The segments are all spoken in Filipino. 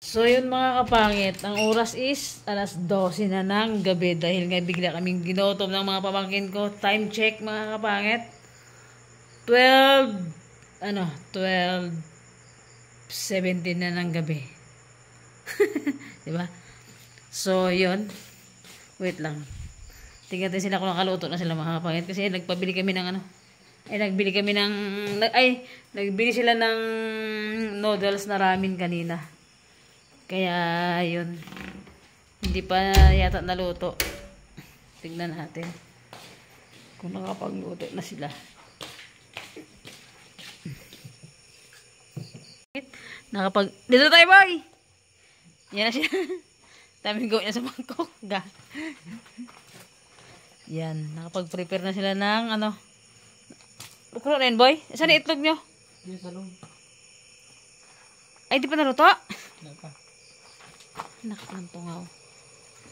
So yun mga kapangit, ang oras is alas 12 na ng gabi dahil nga bigla kaming ginotom ng mga pamangkin ko. Time check mga kapangit. 12:17 na ng gabi. Diba? So yun. Wait lang. Tingnan natin sila kung nakaluto na sila mga kapangit kasi nagbili sila ng noodles na ramen kanina. Kaya, yun. Hindi pa yata naluto. Tignan natin. Kung nakapagluto na sila. Dito tayo, boy! Yan na siya. Daming gawin niya sa mangkok. Yan. Nakapag-prepare na sila ng, Ukro na yun, boy? Saan na itlog nyo? Yung salong. Ay, di pa naluto? Wala pa. Nakakantungaw.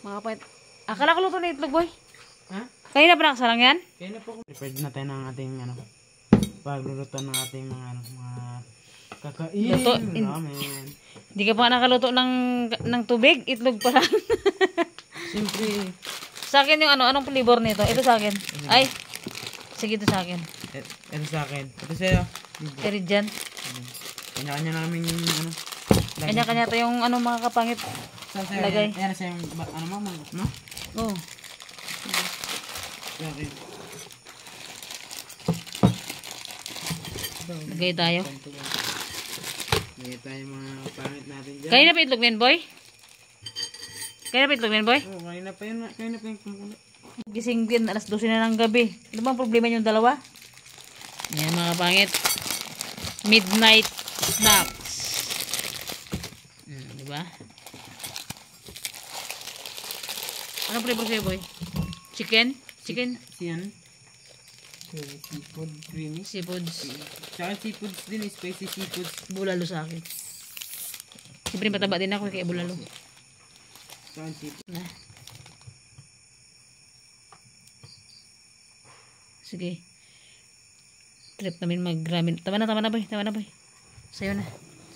Mga kapatid. Akala ko luto na itlog, boy. Ha? Kaya na ba nakasalang yan? Kaya na po. Prepared na tayo ng ating, pagluluto ng ating mga kakain. Luto. Hindi ka pa nakaluto ng tubig. Itlog pa lang. Siyempre. Sa akin yung anong flavor nito? Ito sa akin. Ay. Sige, ito sa akin. Ito sa akin. Ito sa'yo. Pero dyan. Kanya-kanya namin yung Kanya-kanya to yung mga kapangit. Lagay. Yan sa yung no? Oo. Okay. Lagay tayo. Lagay tayo mga pangit natin dyan. Kaya na pa itlog na yun, boy? Kaya na pa itlog na yun, boy? Oo, kanina pa yun. Kanina pa yung Gising din, alas 12 na ng gabi. Ano bang problema yung dalawa? Yan mga pangit. Midnight snacks. Diba? Anong flavor sa'yo, boy? Chicken? Chicken? Siyan. Seafood creamy. Seafoods. Tsaka seafoods din, spicy seafoods. Bulalo sa akin. Siyempre mataba din ako kaya bulalo. Tsaka seafood. Na. Sige. Trip namin mag-ramen. Tama na boy. Sa'yo na.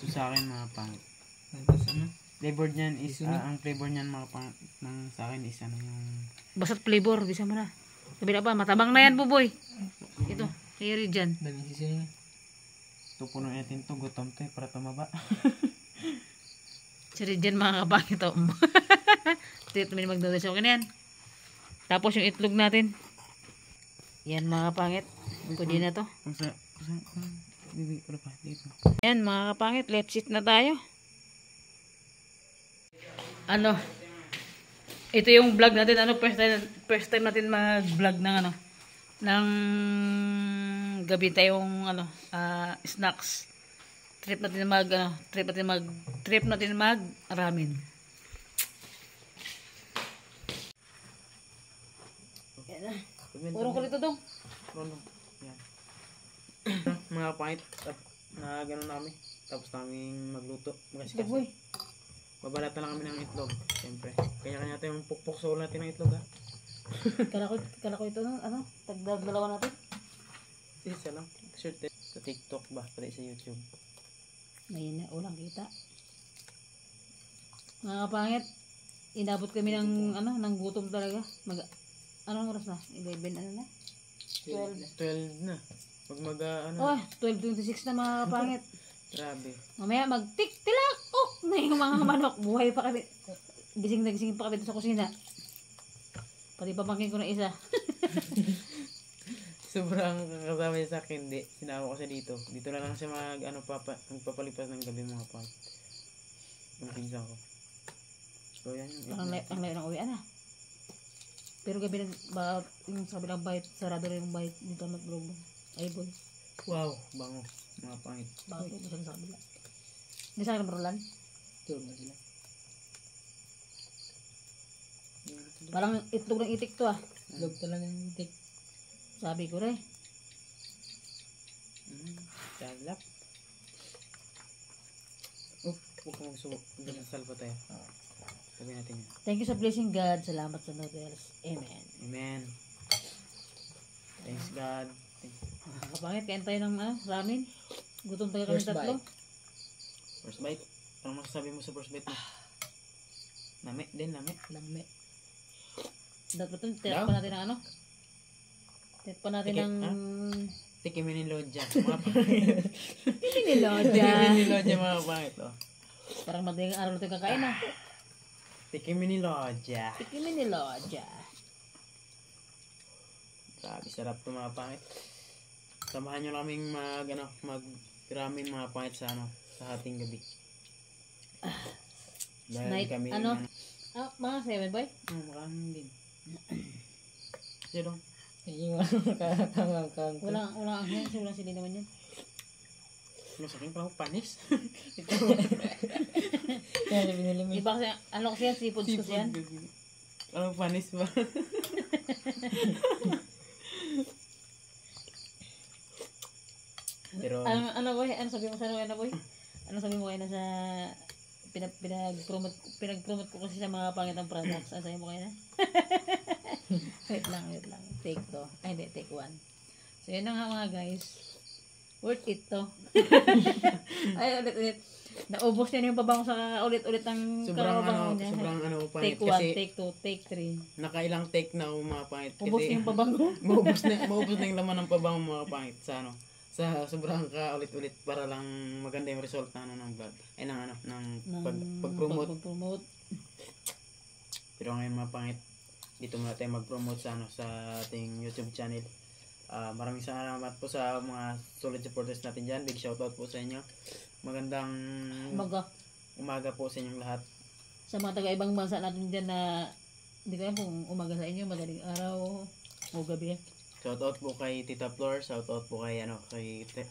So sa akin mga pangit. Tapos flavor niyan is, ang flavor niyan mga pangit ng sa akin is yung... Basat flavor, bisa mo na. Kabila pa, matabang na yan po boy. Ito, kaya rin dyan. Daming sisiling. Ito puno natin ito, gutom to para tumaba. Siri dyan mga kapangit ito. Trip namin mag-noodles. Okay na yan. Tapos yung itlog natin. Yan mga kapangit. Pwede na to. Yan mga kapangit. Let's eat na tayo. Ito yung vlog natin. First time natin mag-vlog ng ng gabi tayong snacks. Trip natin mag ramen. Yan na. Urong ko dito dong. Yan. Mga pangit na gano'n namin. Tapos namin magluto. Boy. Babalatan lang kami ng itlog. Siyempre. Kanya-kanya tayong pukpok sa ulo natin ng itlog ha. Kala ko ito tagdalawa natin. Isa lang. Short sa TikTok ba? Pwede sa YouTube. Ngayon na. Ulang kita. Mga kapangit. Inabot kami ng ng gutom talaga. Anong oras na? 11 na? 12 na. Pag 12:26 na mga kapangit. Grabe. Mamaya mag-tik-tilak! Na yung mga manok. Buhay pa kami. Gising pa kami sa kusina. Pati pamangkin ko na isa. Sobrang kasama niya sa akin. Hindi. Sinama ko siya dito. Dito na lang siya magpapalipas ng gabi mga pangit. Yung pinsan ko. So yan yung ang layo ng uwian Pero gabi na yung sabi lang bite, sarado rin yung bite dito mag-vlog. Ay boy. Wow, bango. Mga pangit. Bango ito sa kabila. Hindi sa akin marulan. Tulog na sila. Parang itlog ng itik to Itlog talaga ng itik. Sabi ko rin. Salap. Huwag kang magsubo. Magdasal pa tayo. Sabi natin yun. Thank you sa blessing God. Salamat sa noodles. Amen. Amen. Thanks God. Kapangit, kain tayo ng ramen. Gutom tayo kami tatlo. First bite. Anong masasabi mo sa first bite mo? Lami din, lami. Lami. Dapat ito, Daw? pa natin ng ano? Test pa natin Tiki- ng... Tikimin ni Lodja. Mga Pinilodya. Tikimin ni Lodja mga pangit. Oh. Parang madaling araw na ito kakain ah. Tikimin ni Lodja. Tikimin ni Lodya. Grabe, sarap to mga pangit. Samahan nyo kaming mag-ramen mga pangit sa sa ating gabi. Dahil Night, kami ano? Ah, mga 7 boy? Maraming din. Kasi dong. Walang angin, kasi walang sili naman yan. Ano sa akin parang panis? Kaya binili mo. Iba kasi, ano kasi yan, seafoods kasi yan. Ano panis ba? Pero Ano boy? Ano sabi mo sa ano boy? Ano sabi mo kayo na sa pinag-promote ko kasi sa mga pangitang products. Ano sabi mo kayo na? wait lang. Take 2. Ay, hindi. Take 1. So, yun na nga mga guys. Worth it to. Ay, ulit. Naubos niya yung pabango sa ulit-ulit ang kabango niya. sobrang pangit. Take 1, Kasi take 2, take 3. nakailang take na mga pangit. Ubos Kasi niya yung pabango. maubos na yung laman ng pabango mga pangit sa sa sobrang ulit-ulit para lang maganda yung result ng vlog. Ay ng pag-promote. Pag-promote. Pero ngayon mga pangit, dito muna tayo mag-promote sa ating YouTube channel. Maraming salamat po sa mga solid supporters natin dyan. Big shoutout po sa inyo. Magandang umaga po sa inyong lahat. Sa mga taga-ibang bansa natin dyan na hindi ko alam kung umaga sa inyo, madaling araw o gabi. Shoutout po kay Tita Flor, shoutout po kay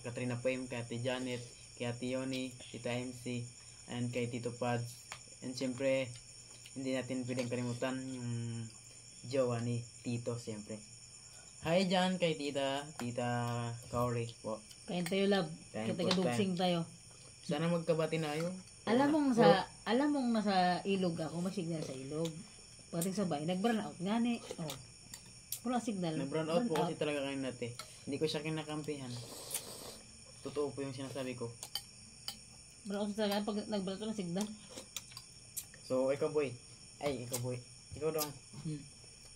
Katrina Pem, kay Ate Janet, kay Ate Yoni, Tita MC, and kay Tito Pads. And siyempre, hindi natin pwedeng kalimutan yung jowa ni Tito, siyempre. Hi dyan kay Tita Kaori po. Kain tayo love. Kain po Kataga-dugsing tayo. Sana magkabati na kayo. Alam mong nasa ilog ako, may signal sa ilog. Pati sabay, nag-burn out nga ni. Oh. Wala signal. Nag-brown out po kasi talaga kayo natin. Hindi ko siya kinakampihan. Totoo po yung sinasabi ko. Burn out talaga pag nag-burn out ng signal. So, ikaw boy. Ikaw dong.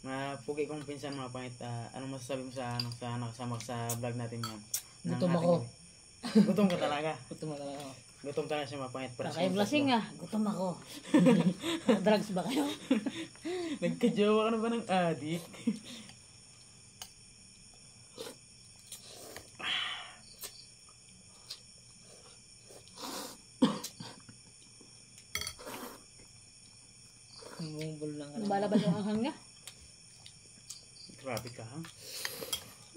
Mapugi kong pinsan mga pangit. Anong masasabi mo sa nakasama sa vlog natin yan? Gutom ako. Gutom ka talaga. Gutom talaga ako. Gutom talaga siya mga pangit. Kakain blasing ah. Gutom ako. Drugs ba kayo? Nagkajowa ka na ba ng adik? Bumubol lang. Lumalabas yung anghang niya. Grabe ka ha?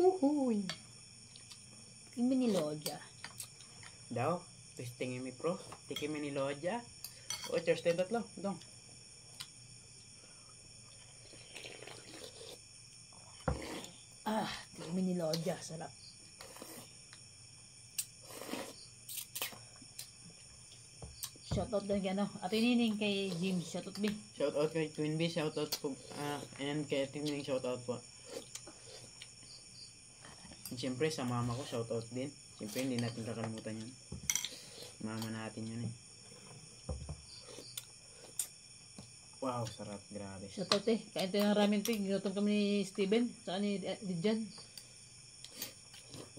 Uhuy. Yung minilodya. Daw, testingin mi pro. Tikim mi ni Lodja. O, cheers tayo tatlo. Dong. Yung minilodya. Sarap. Shoutout din kay Ate Nining, kay Jim. Shoutout din. Shoutout kay Twin B. Shoutout po. And kay Timing shoutout po. And siyempre sa mama ko shoutout din. Siyempre hindi natin kakalimutan yun. Mama natin yun eh. Wow, sarap. Grabe. Shoutout kain tayo ng ramen to. Ginutom kami ni Steven. Saan ni Dijan.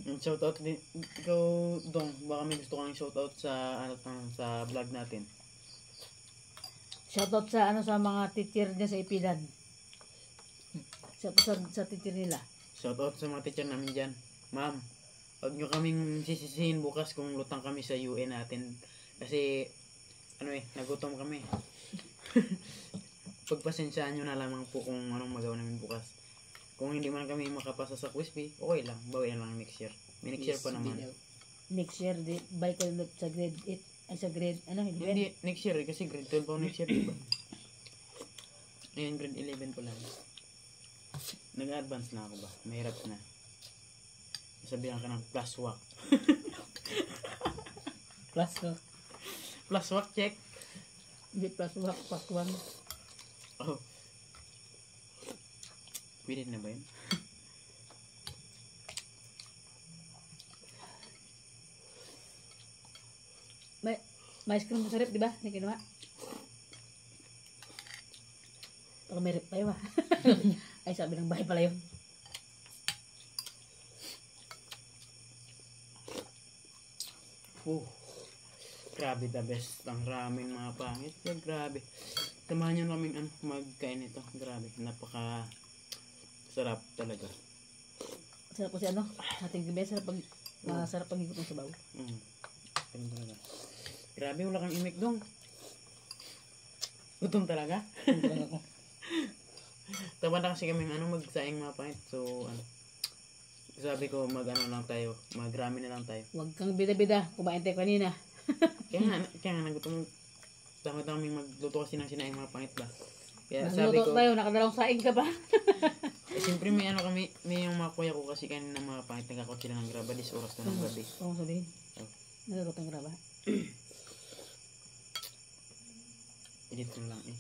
And shoutout din. Ikaw, Dong, baka may gusto kang shoutout sa sa vlog natin. Shoutout sa sa mga teacher niya sa Ipilan. Shoutout sa teacher nila. Shoutout sa mga teacher namin dyan. Ma'am, huwag nyo kaming sisisihin bukas kung lutang kami sa UN natin. Kasi, nagutom kami. Pagpasensyaan nyo na lamang po kung anong magawa namin bukas. Kung hindi man kami makapasa sa quiz bee, okay lang. Bawian lang next year. May next year pa naman. Next year, bike ko sa grade 8. Ay, sa grade, Hindi, next year kasi grade 12 pa next year, diba? Ngayon, grade 11 pa lang. Nag-advance na ako ba? Mahirap na. Sabihan ka ng plus walk. Plus ko. Plus walk check. Hindi plus 1. Oh. Pwede na ba yun? may ice cream sa rep, di ba? Hindi kinuha. Baka may rep tayo, ha? Ay, sabi ng bahay pala yun. Grabe the best. Ang raming mga pangit. Yeah, grabe. Samahan nyo namin magkain ito. Grabe. Napaka sarap talaga. Sarap po si ano, ating gabi, sarap pag higop ng sabaw. Ganun talaga. Grabe, wala kang imik dong. Gutom talaga. Talaga ko. Tama na kasi kami magsaing mga pangit. So, sabi ko lang tayo. Magrami na lang tayo. Huwag kang bida-bida, kumain tayo kanina. Kaya nga nagutom. Tama kami magluto kasi ng sinaing mga pangit ba. Kaya sabi Nagluto ko, tayo, nakadalawang saing ka ba? siyempre may may yung mga kuya ko kasi kanina mga pangit nagkakot sila ng grabadis oras na ng gabi. Oo, sabihin. Oh. Nagluto ang graba. Edit ko lang eh.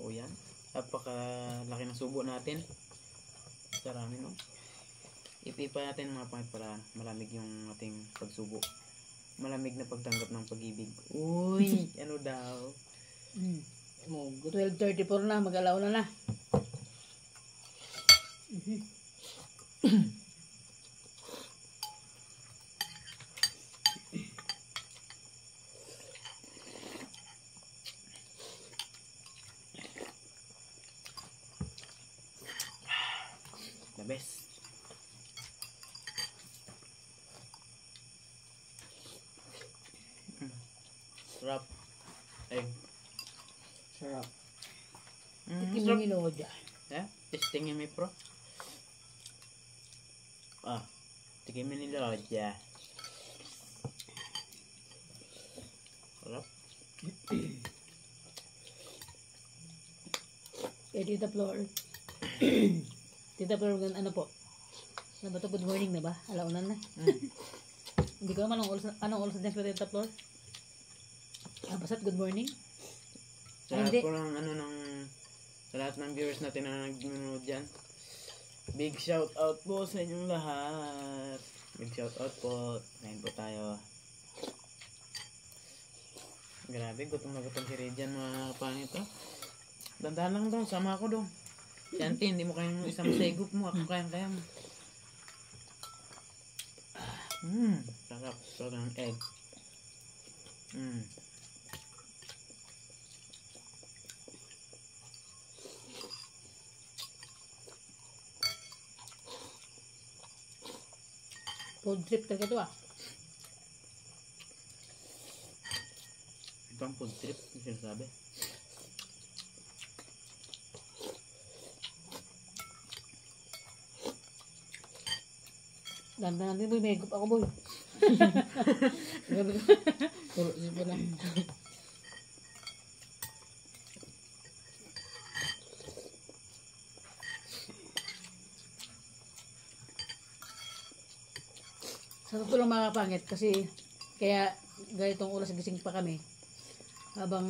O yan. Napakalaki ng subo natin. Sarami no. Ipipa natin mga pangit para malamig yung ating pagsubo. Malamig na pagtanggap ng pag-ibig. Uy, ano daw? 12:34 na, mag-alaw na. The best. Sarap. Egg. Sarap. Tikim Sarap. yung ilo dyan. Yeah, testingin mo pro. Tikimin nila aja. Sarap. Eh, Tita Flor. Tita Flor, ano po? Ano ba ito? Good morning na ba? Alaunan na. Hindi ko naman anong oras na dyan Tita Flor? Basta't good morning. Sa Ay, lahat hindi. po ng sa lahat ng viewers natin na nag-nood dyan. Big shout out po sa inyong lahat. Big shout out po. Kain po tayo. Grabe, gutom na gutom si Regyan mga pangit to. Dandahan lang daw, sama ako daw. Si Auntie, hindi mo kayang isang segup mo. Ako kaya mo. Sarap. Sarap ng egg. Food trip talaga ito ah. Ito ang food trip, yung sinasabi. Ganda natin boy, may gup ako boy. Gabi ko. Puro siya lang. Sa totoo lang mga kapangit kasi kaya ganitong oras gising pa kami habang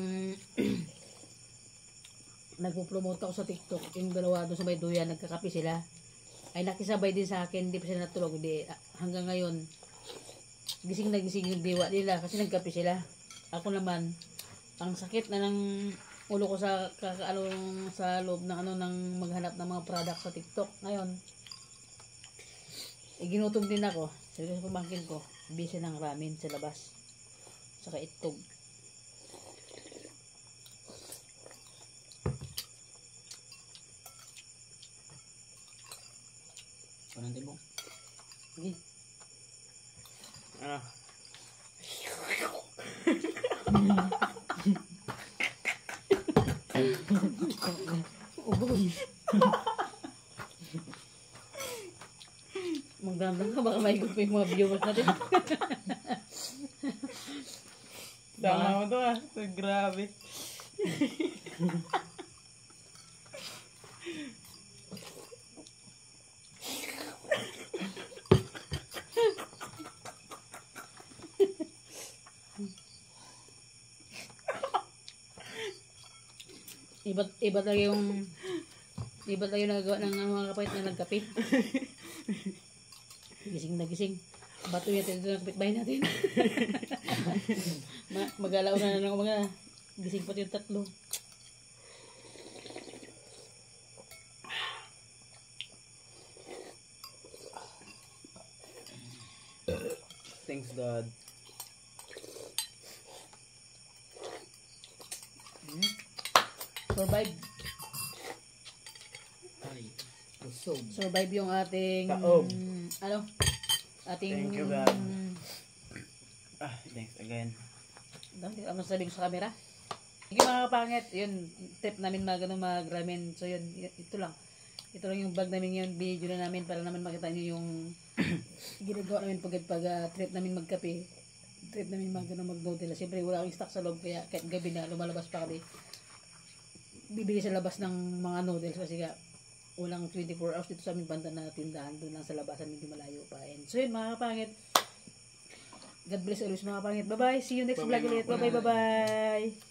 nagpo-promote ako sa TikTok yung dalawa doon sa may duyan nagkakape sila ay nakisabay din sa akin, hindi pa sila natulog, hindi hanggang ngayon gising na gising yung diwa nila kasi nagkape sila. Ako naman ang sakit na ng ulo ko sa sa loob ng ng maghanap ng mga product sa TikTok ngayon. Ginutom din ako. Sabi ko sa pamangkin ko, busy ng ramen sa labas. Saka itlog. Parang tibong. Sige. Ubus. Magdamdam ka, baka maigod pa yung mga viewers natin. Tama mo to grabe. Iba talaga yung nagawa ng mga kapait na nagkape. Gising na gising. Bato yata ito ng kapitbahay natin. Mag-alaw na lang mga gising pa yung tatlo. Thanks God. Survive. Ay, busog. Survive yung ating Taob. ating Thank you, God. Thanks again. Ano sabi ko sa camera? Sige mga kapangit, yun, tip namin mag-ramen. So yun, ito lang. Ito lang yung bag namin yun, video na namin para naman makita nyo yung ginagawa namin pag trip namin magkape. Trip namin mag-noodle. Siyempre wala akong stock sa loob kaya kahit gabi na lumalabas pa kami. Bibili sa labas ng mga noodles kasi nga walang 24 hours dito sa aming banda na tindahan. Doon lang sa labasan, medyo malayo pa. And so yun mga kapangit. God bless always mga kapangit. Bye-bye. See you next vlog ulit. Bye-bye. Bye-bye.